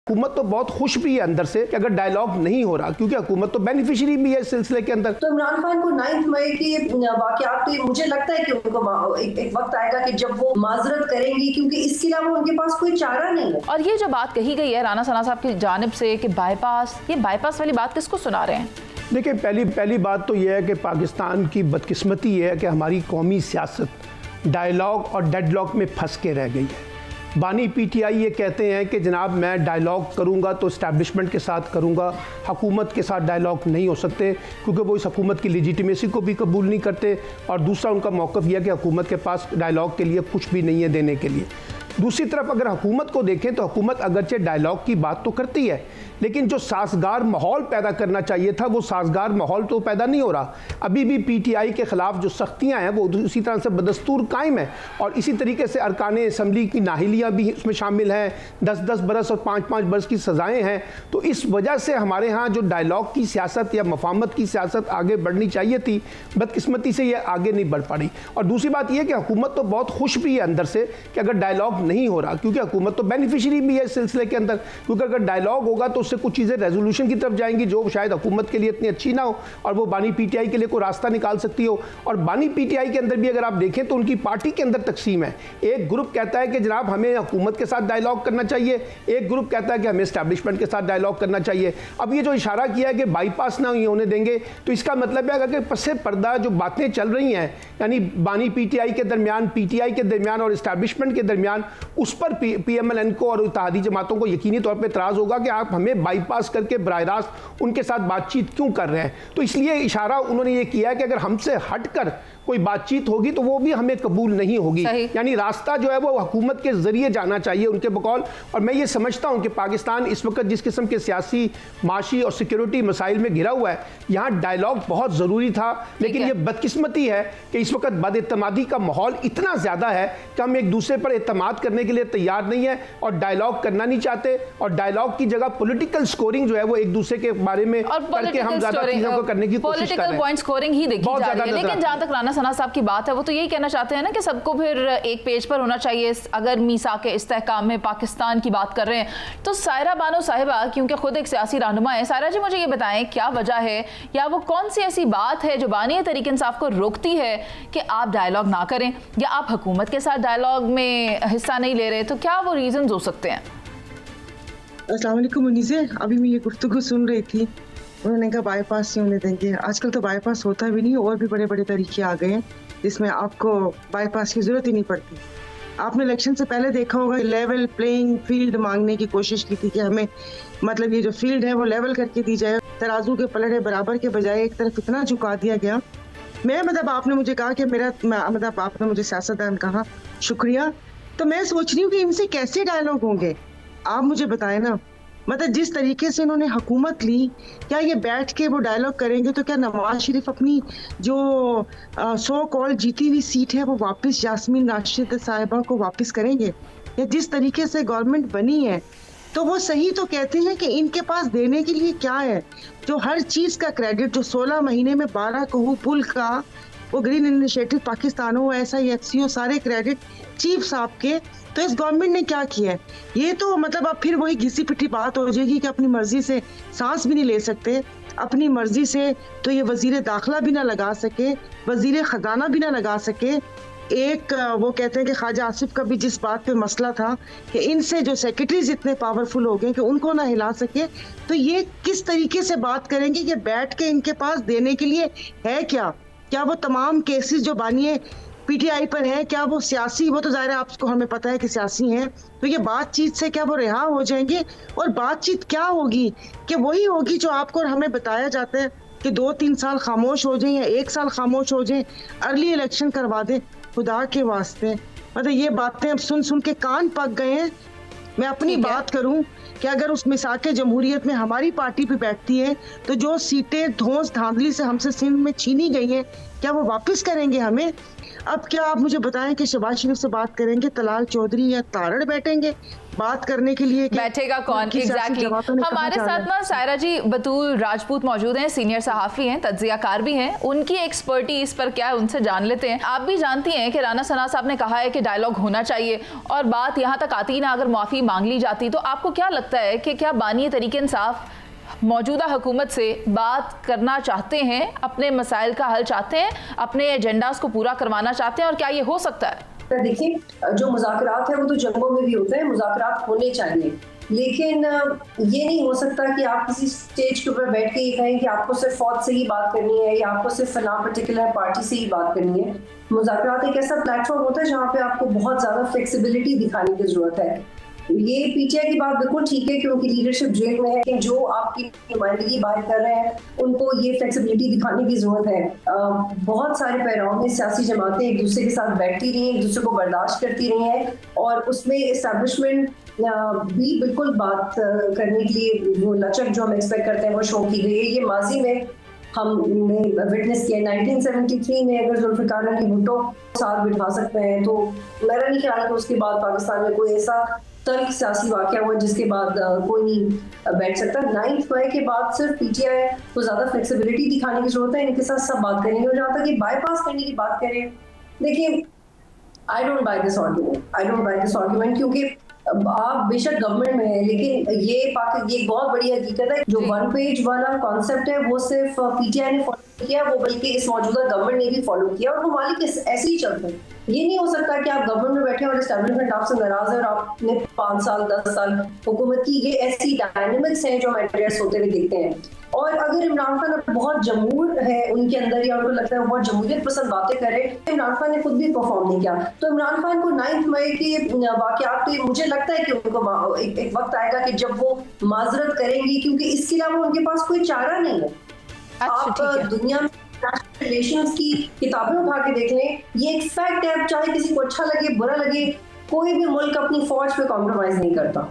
हुकूमत तो बहुत खुश भी है अंदर से कि अगर डायलॉग नहीं हो रहा, क्योंकि हुकूमत तो बेनिफिशियरी भी है इस सिलसिले के अंदर। तो इमरान खान को 9 मई के वाकयात तो मुझे लगता है कि उनको एक वक्त आएगा कि जब वो माजरत करेंगी, क्योंकि इसके अलावा उनके पास कोई चारा नहीं है। और ये जो बात कही गई है राना सना साहब की जानिब से कि बाईपास, ये बाईपास वाली बात किसको सुना रहे हैं? देखिए, पहली बात तो यह है कि पाकिस्तान की बदकिस्मती है कि हमारी कौमी सियासत डायलॉग और डेडलॉक में फंस के रह गई है। बानी पीटीआई ये कहते हैं कि जनाब मैं डायलॉग करूंगा तो इस्टेब्लिशमेंट के साथ करूंगा, हुकूमत के साथ डायलॉग नहीं हो सकते क्योंकि वो इस हुकूमत की लेजिटिमेसी को भी कबूल नहीं करते। और दूसरा उनका मौक़िफ़ यह है कि हुकूमत के पास डायलॉग के लिए कुछ भी नहीं है देने के लिए। दूसरी तरफ अगर हुकूमत को देखें तो हुकूमत अगरचे डायलॉग की बात तो करती है, लेकिन जो साजगार माहौल पैदा करना चाहिए था वो साजगार माहौल तो पैदा नहीं हो रहा। अभी भी पीटीआई के ख़िलाफ़ जो सख्तियाँ हैं वो उसी तरह से बदस्तूर कायम है और इसी तरीके से अरकान असम्बली की नाहिलियाँ भी इसमें शामिल हैं। 10-10 बरस और 5-5 बरस की सज़ाएँ हैं। तो इस वजह से हमारे यहाँ जो डायलॉग की सियासत या मफाहमत की सियासत आगे बढ़नी चाहिए थी, बदकिस्मती से ये आगे नहीं बढ़ पा रही। और दूसरी बात यह कि हुकूमत तो बहुत खुश भी है अंदर से कि अगर डायलॉग नहीं हो रहा, क्योंकि हुकूमत तो बेनिफिशियरी भी है इस सिलसिले के अंदर, क्योंकि अगर डायलॉग होगा तो उससे कुछ चीज़ें रेजोल्यूशन की तरफ जाएंगी जो शायद हुकूमत के लिए इतनी अच्छी ना हो और वो बानी पीटीआई के लिए कोई रास्ता निकाल सकती हो। और बानी पीटीआई के अंदर भी अगर आप देखें तो उनकी पार्टी के अंदर तकसीम है। एक ग्रुप कहता है कि जनाब हमें हुकूमत के साथ डायलॉग करना चाहिए, एक ग्रुप कहता है कि हमें एस्टैब्लिशमेंट के साथ डायलॉग करना चाहिए। अब ये जो इशारा किया है कि बाईपास ना होने देंगे, तो इसका मतलब है अगर पसे पर्दा जो बातें चल रही हैं, यानी बानी पीटीआई के दरमियान, पीटीआई के दरमियान और एस्टैब्लिशमेंट के दरमियान, उस पर पीएमएलएन को और इत्तेहादी जमातों को यकीनी तौर पर एतराज़ होगा कि आप हमें बाईपास करके बराह रास्त उनके साथ बातचीत क्यों कर रहे हैं। तो इसलिए इशारा उन्होंने ये किया है कि अगर हमसे हटकर कोई बातचीत होगी तो वो भी हमें कबूल नहीं होगी, यानी रास्ता जो है वो हुकूमत के जरिए जाना चाहिए उनके बकौल। और मैं ये समझता हूँ कि पाकिस्तान इस वक्त जिस किस्म के सियासी, माशी और सिक्योरिटी मसाइल में घिरा हुआ है, यहाँ डायलॉग बहुत ज़रूरी था। लेकिन ये बदकिस्मती है कि इस वक्त बदएतमादी का माहौल इतना ज़्यादा है कि हम एक दूसरे पर एतमाद करने के लिए तैयार नहीं है और डायलॉग करना नहीं चाहते। और डायलॉग की जगह पॉलिटिकल स्कोरिंग जो है वो एक दूसरे के बारे में करके हम ज़्यादा चीज़ों को करने की कोशिश कर रहे हैं। पॉइंट स्कोरिंग ही देखी जा रही है। लेकिन जहाँ तक राना सना साहब की बात है वो तो यही कहना चाहते हैं ना कि सबको फिर एक पेज पर होना चाहिए। अगर मीसाक इस्तेहकाम में पाकिस्तान की बात कर रहे हैं तो सायरा बानो साहिबा, क्योंकि खुद एक सियासी रहनुमा है, सायरा जी मुझे ये बताएं क्या वजह है या वो कौन सी ऐसी बात है जो बानी तहरीक इंसाफ को रोकती है कि आप डायलॉग ना करें या आप हुकूमत के साथ डायलॉग में हिस्सा नहीं ले रहे, तो क्या वो रीजन हो सकते हैं? अस्सलाम वालेकुम मुनीज़े, अभी मैं ये गुफ्तगू सुन रही थी, उन्होंने कहा बाईपास नहीं होने देंगे। आजकल तो बाईपास होता भी नहीं, और भी बड़े बड़े तरीके आ गए हैं जिसमें आपको बाईपास की जरूरत ही नहीं पड़ती। आपने इलेक्शन से पहले देखा होगा लेवल प्लेइंग फील्ड मांगने की कोशिश की थी कि हमें मतलब ये जो फील्ड है वो लेवल करके दी जाए, तराजू के पलड़े बराबर के बजाय एक तरफ इतना झुका दिया गया। मैं मतलब आपने मुझे कहा कि मतलब आपने मुझे सियासतदान कहा, शुक्रिया। तो मैं सोच रही हूँ कि इनसे कैसे डायलॉग होंगे, आप मुझे बताएं ना। मतलब जिस तरीके से इन्होंने हुकूमत ली, क्या ये बैठ के वो डायलॉग करेंगे तो क्या नवाज शरीफ अपनी जो सो कॉल जीती हुई सीट है वो वापस यास्मीन राशिद साहिबा को वापस करेंगे? या जिस तरीके से गवर्नमेंट बनी है तो वो सही तो कहते हैं कि इनके पास देने के लिए क्या है, जो हर चीज़ का क्रेडिट, जो 16 महीने में 12 करोड़ पुल का, वो ग्रीन इनिशिएटिव पाकिस्तान हो, SIFC सारे क्रेडिट चीफ साहब के। तो इस गवर्नमेंट ने क्या किया है? ये तो मतलब अब फिर वही घिसी पिटी बात हो जाएगी कि अपनी मर्जी से सांस भी नहीं ले सकते, अपनी मर्जी से तो ये वजीर दाखिला भी ना लगा सके, वजीर खजाना भी ना लगा सके। एक वो कहते हैं कि ख्वाजा आसिफ का भी जिस बात पे मसला था कि इनसे जो सेक्रेटरीज इतने पावरफुल हो गए कि उनको ना हिला सके, तो ये किस तरीके से बात करेंगे कि बैठ के इनके पास देने के लिए है क्या? क्या वो तमाम केसेस जो बानिए पीटीआई पर है, क्या वो सियासी, वो तो जाहिर है आपको हमें पता है कि सियासी हैं, तो ये बातचीत से क्या वो रिहा हो जाएंगे? और बातचीत क्या होगी कि वही होगी जो आपको और हमें बताया जाता है कि 2-3 साल खामोश हो जाएं या 1 साल खामोश हो जाएं, अर्ली इलेक्शन करवा दें। खुदा के वास्ते मतलब ये बातें अब सुन सुन के कान पक गए हैं। मैं अपनी बात करूं कि अगर उस मिसाके जमहूरियत में हमारी पार्टी भी बैठती है तो जो सीटें धौंस धांधली से हमसे सिंध में छीनी गई हैं, क्या वो वापस करेंगे हमें? अब क्या आप मुझे बताएं कि शहबाज शरीफ से बात करेंगे, तलाल चौधरी या तारड़ बैठेंगे? बात करने के लिए बैठेगा कौन? एग्जैक्टली। हमारे साथ ना सायरा जी बतूल राजपूत मौजूद हैं, सीनियर सहाफ़ी हैं, तज्जियाकार भी हैं। उनकी एक्सपर्टीज पर क्या है उनसे जान लेते हैं। आप भी जानती हैं कि राना सना साहब ने कहा है कि डायलॉग होना चाहिए और बात यहाँ तक आती ना अगर माफ़ी मांग ली जाती, तो आपको क्या लगता है कि क्या बानी तहरीक इंसाफ मौजूदा हुकूमत से बात करना चाहते हैं, अपने मसाइल का हल चाहते हैं, अपने एजेंडास को पूरा करवाना चाहते हैं, और क्या ये हो सकता है? देखिए, जो मुज़ाकरात है वो तो जंगों में भी होते हैं, मुज़ाकरात होने चाहिए, लेकिन ये नहीं हो सकता कि आप किसी स्टेज के ऊपर बैठ के ये कहें कि आपको सिर्फ फौज से ही बात करनी है या आपको सिर्फ फला पर्टिकुलर पार्टी से ही बात करनी है। मुज़ाकरात एक ऐसा प्लेटफॉर्म होता है जहाँ पे आपको बहुत ज़्यादा फ्लेक्सिबिलिटी दिखाने की ज़रूरत है। ये पीटीआई की बात बिल्कुल ठीक है क्योंकि लीडरशिप जेल में है, कि जो आपकी नुमाइंदगी बात कर रहे हैं उनको ये फ्लेक्सिबिलिटी दिखाने की जरूरत है। बहुत सारे पैराओं में सियासी जमातें एक दूसरे के साथ बैठती रही हैं, एक दूसरे को बर्दाश्त करती रही हैं, और उसमें इस्टेब्लिशमेंट भी बिल्कुल बात करने के लिए वो लचक जो हम एक्सपेक्ट करते हैं वो शो की गई है। ये माजी में हमने विटनेस किया। 1973 में अगर जुल्फिकार अली भुट्टो साथ बिठा सकते हैं तो मेरा नहीं ख्याल कि उसके बाद पाकिस्तान में कोई ऐसा तल्ख सियासी वाकया हुआ जिसके बाद कोई नहीं बैठ सकता। 9 मई के बाद सिर्फ पीटीआई को ज्यादा फ्लेक्सिबिलिटी दिखाने की जरूरत है, इनके साथ सब बात करेंगे। और जहाँ तक कि बाईपास करने की बात करें, देखिए I don't by this argument, क्योंकि आप बेशक गवर्नमेंट में है, लेकिन ये बहुत बड़ी हकीकत है। जो 1 पेज वाला कॉन्सेप्ट है वो सिर्फ पीटीआई ने फॉलो किया, वो बल्कि इस मौजूदा गवर्नमेंट ने भी फॉलो किया, और वो मालिक ऐसे ही चलते हैं। ये नहीं हो सकता कि आप गवर्नमेंट में बैठे और एस्टेब्लिशमेंट आपसे नाराज है और आपने 5 साल 10 साल हुकूमत की। ये ऐसी डायनेमिक्स हैं जो हम एड्रेस होते हुए देखते हैं। और अगर इमरान खान बहुत जमहूर है उनके अंदर, या उनको लगता है बहुत जमहूरियत पसंद बातें कर रहे हैं, इमरान खान ने खुद भी परफॉर्म नहीं किया। तो इमरान खान को 9 मई के वाकयात पे मुझे लगता है कि उनको एक वक्त आएगा कि जब वो माजरत करेंगी, क्योंकि इसके अलावा उनके पास कोई चारा नहीं है। आप दुनिया में रिलेशंस की किताबें उठा के देख लें, ये एक फैक्ट है। चाहे किसी को अच्छा लगे बुरा लगे, कोई भी मुल्क अपनी फौज पे कॉम्प्रोमाइज नहीं करता,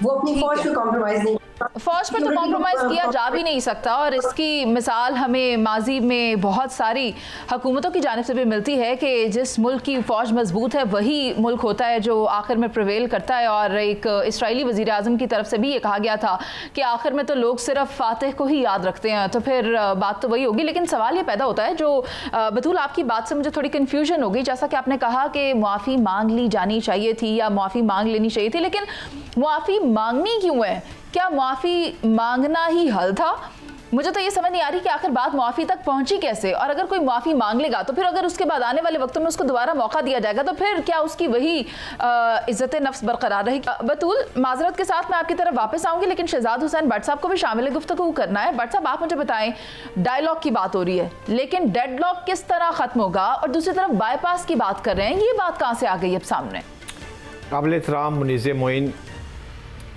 वो अपनी फौज पे कॉम्प्रोमाइज नहीं। फौज पर तो कॉम्प्रोमाइज किया जा भी नहीं सकता, और इसकी मिसाल हमें माजी में बहुत सारी हुकूमतों की जानिब से भी मिलती है कि जिस मुल्क की फ़ौज मजबूत है वही मुल्क होता है जो आखिर में प्रिवेल करता है। और एक इसराइली वज़ीर आज़म की तरफ से भी ये कहा गया था कि आखिर में तो लोग सिर्फ फातिह को ही याद रखते हैं, तो फिर बात तो वही होगी। लेकिन सवाल ये पैदा होता है, जो बतूल आपकी बात से मुझे थोड़ी कन्फ्यूजन हो गई, जैसा कि आपने कहा कि मुआफ़ी मांग ली जानी चाहिए थी या मुआफ़ी मांग लेनी चाहिए थी, लेकिन मुआफ़ी मांगनी क्यों है? क्या मुआफ़ी मांगना ही हल था? मुझे तो ये समझ नहीं आ रही कि आखिर बात मुआफ़ी तक पहुंची कैसे। और अगर कोई मुआफ़ी मांग लेगा तो फिर अगर उसके बाद आने वाले वक्तों में उसको दोबारा मौका दिया जाएगा तो फिर क्या उसकी वही इज्जत नफ्स बरकरार रहेगी? बतूल, माजरत के साथ मैं आपकी तरफ वापस आऊंगी, लेकिन शहजाद हुसैन भट्ट साहब को भी शामिल गुफ्तगू करना है। भट्ट साहब, आप मुझे बताएं, डायलॉग की बात हो रही है, लेकिन डेडलॉक किस तरह ख़त्म होगा? और दूसरी तरफ बाईपास की बात कर रहे हैं, ये बात कहाँ से आ गई अब सामने? काबिल एहतराम मुनीज़ मोइन,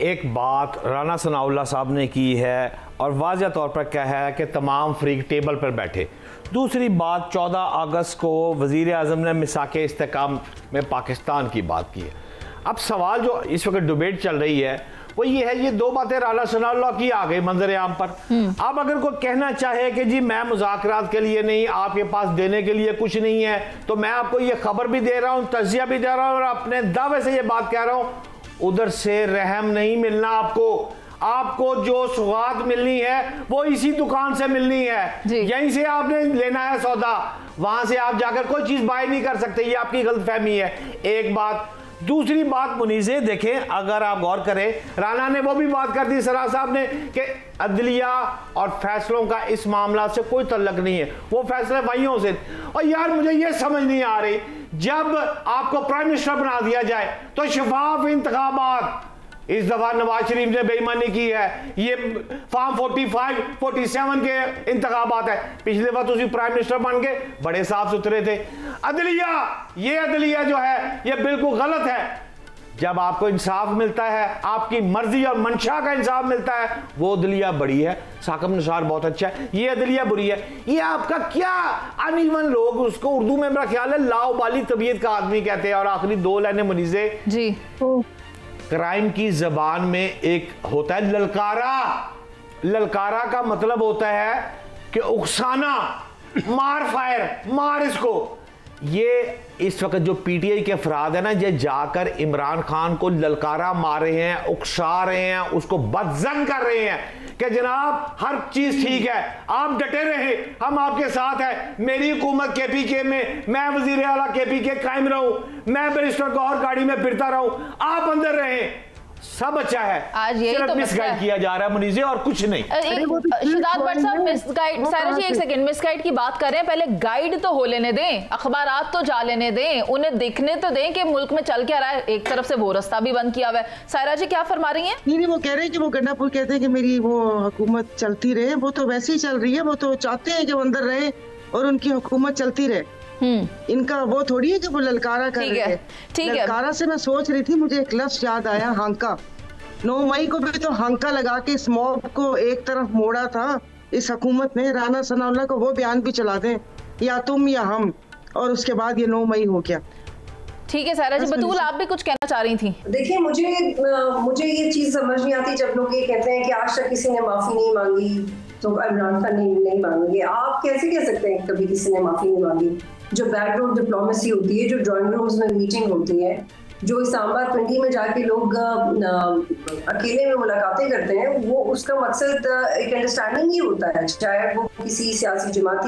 एक बात राना सनाउल्लाह साहब ने की है और वाज़ह तौर पर कहा है कि तमाम फ्रीक टेबल पर बैठे। दूसरी बात, 14 अगस्त को वज़ीर आज़म ने मिसाके इस्तेकाम में पाकिस्तान की बात की है। अब सवाल जो इस वक्त डिबेट चल रही है वो ये है, ये दो बातें राना सनाउल्लाह की आ गई मंजर आम पर। अब अगर कोई कहना चाहे कि जी मैं मुज़ाकरात के लिए नहीं, आपके पास देने के लिए कुछ नहीं है, तो मैं आपको ये खबर भी दे रहा हूँ, तज़किया भी दे रहा हूँ और अपने दावे से ये बात कह रहा हूँ, उधर से रहम नहीं मिलना आपको जो सुगात मिलनी है वो इसी दुकान से मिलनी है, यहीं से आपने लेना है सौदा, वहां से आप जाकर कोई चीज बाय नहीं कर सकते। ये आपकी गलतफहमी है, एक बात। दूसरी बात मुनीज़े, देखें अगर आप गौर करें, राना ने वो भी बात कर दी सरार साहब ने कि अदलिया और फैसलों का इस मामला से कोई तल्लक नहीं है, वो फैसले वहीयों से। और यार मुझे ये समझ नहीं आ रही, जब आपको प्राइम मिनिस्टर बना दिया जाए तो शफाफ इंतखाबात, इस दफा नवाज शरीफ ने बेईमानी की है, ये फॉर्म 45, 47 के इंतखाबात है, पिछले वक्त उसी प्राइम मिनिस्टर बन के बड़े साफ सुथरे थे। ये अदलिया जो है ये बिल्कुल गलत है। जब आपको इंसाफ मिलता है, आपकी मर्जी और मंशा का इंसाफ मिलता है, वो अदलिया बड़ी है। साकब निसार बहुत अच्छा है, ये अदलिया बुरी है। ये आपका क्या अनइवन, लोग उसको उर्दू में मेरा ख्याल है लाओबाली तबीयत का आदमी कहते हैं। और आखिरी 2 लाइनें मुनीज़े जी, क्राइम की जबान में एक होता है ललकारा का मतलब होता है कि उकसाना, मार फायर, मार इसको। ये इस वक्त जो पीटीआई के अफराद है ना, ये जाकर इमरान खान को ललकारा मार रहे हैं, उकसा रहे हैं, उसको बदजन कर रहे हैं कि जनाब हर चीज ठीक है, आप डटे रहे, हम आपके साथ हैं, मेरी हुकूमत केपीके में, मैं वजीर आला केपीके कायम रहूं, मैं बैरिस्टर गौहर गाड़ी में फिरता रहूं, आप अंदर रहें, सब अच्छा है। आज यही तो मिसगाइड किया जा रहा है मुनीज़े, और कुछ नहीं। शिदात भट्ट साहब, मिसगाइड, सायरा जी एक सेकंड, मिसगाइड की बात कर रहे हैं, पहले गाइड तो हो लेने दें, अखबारात तो जा लेने दें, उन्हें देखने तो दें कि मुल्क में चल क्या रहा है। एक तरफ से वो रास्ता भी बंद किया हुआ है। सायरा जी क्या फरमा रही हैं? नहीं, वो कह रहे हैं कि वो गंडापुर कहते हैं कि मेरी वो हुकूमत चलती रहे, वो तो वैसे ही चल रही है, वो तो चाहते हैं कि वो अंदर रहे और उनकी हुकूमत चलती रहे। इनका वो थोड़ी है कि वो ललकारा कर रहे हैं। ललकारा से मैं सोच रही थी, मुझे एक लफ्ज याद आया, हांका। 9 मई को भी तो हांका लगा के इस मॉब को एक तरफ मोड़ा था इस हुकूमत ने। राना सनाउल्लाह को वो बयान भी चला दें, या तुम या हम, और उसके बाद ये 9 मई हो गया। ठीक है सायरा जी, बतूल आप भी कुछ कहना चाह रही थी? देखिए, मुझे ये चीज समझ नहीं आती जब लोग ये कहते हैं कि आज तक किसी ने माफी नहीं मांगी तो इमरान खान नहीं मांगेंगे। आप कैसे कह सकते हैं कभी किसी ने माफी नहीं मांगी? जो बैकग्राउंड डिप्लोमेसी होती है, जो ड्राइंग रूम्स में मीटिंग होती है, जो इस्लामाबाद पिंडी में जाके लोग अकेले में मुलाकातें करते हैं, वो उसका मकसद एक अंडरस्टैंडिंग ही होता है, चाहे वो किसी सियासी जमात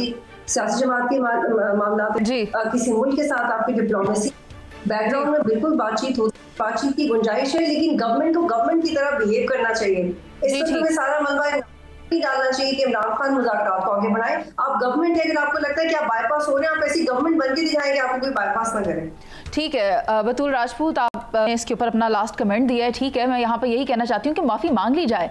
के मामला, किसी मुल्क के साथ आपकी डिप्लोमेसी बैकग्राउंड में बिल्कुल बातचीत की गुंजाइश है, लेकिन गवर्नमेंट को गवर्नमेंट की तरह बिहेव करना चाहिए। इस वक्त में सारा मलबा नहीं डालना चाहिए कि इमरान खान मुज़ाकरात को आगे बढ़ाएं। आप गवर्नमेंट है, अगर आपको लगता है कि आप बाईपास हो रहे हैं, आप ऐसी गवर्नमेंट बन के दिखाएं कि आपको कोई बाईपास ना करे। ठीक है बतूल राजपूत, आपने इसके ऊपर अपना लास्ट कमेंट दिया है। ठीक है, मैं यहाँ पे यही कहना चाहती हूँ कि माफी मांग ली जाए।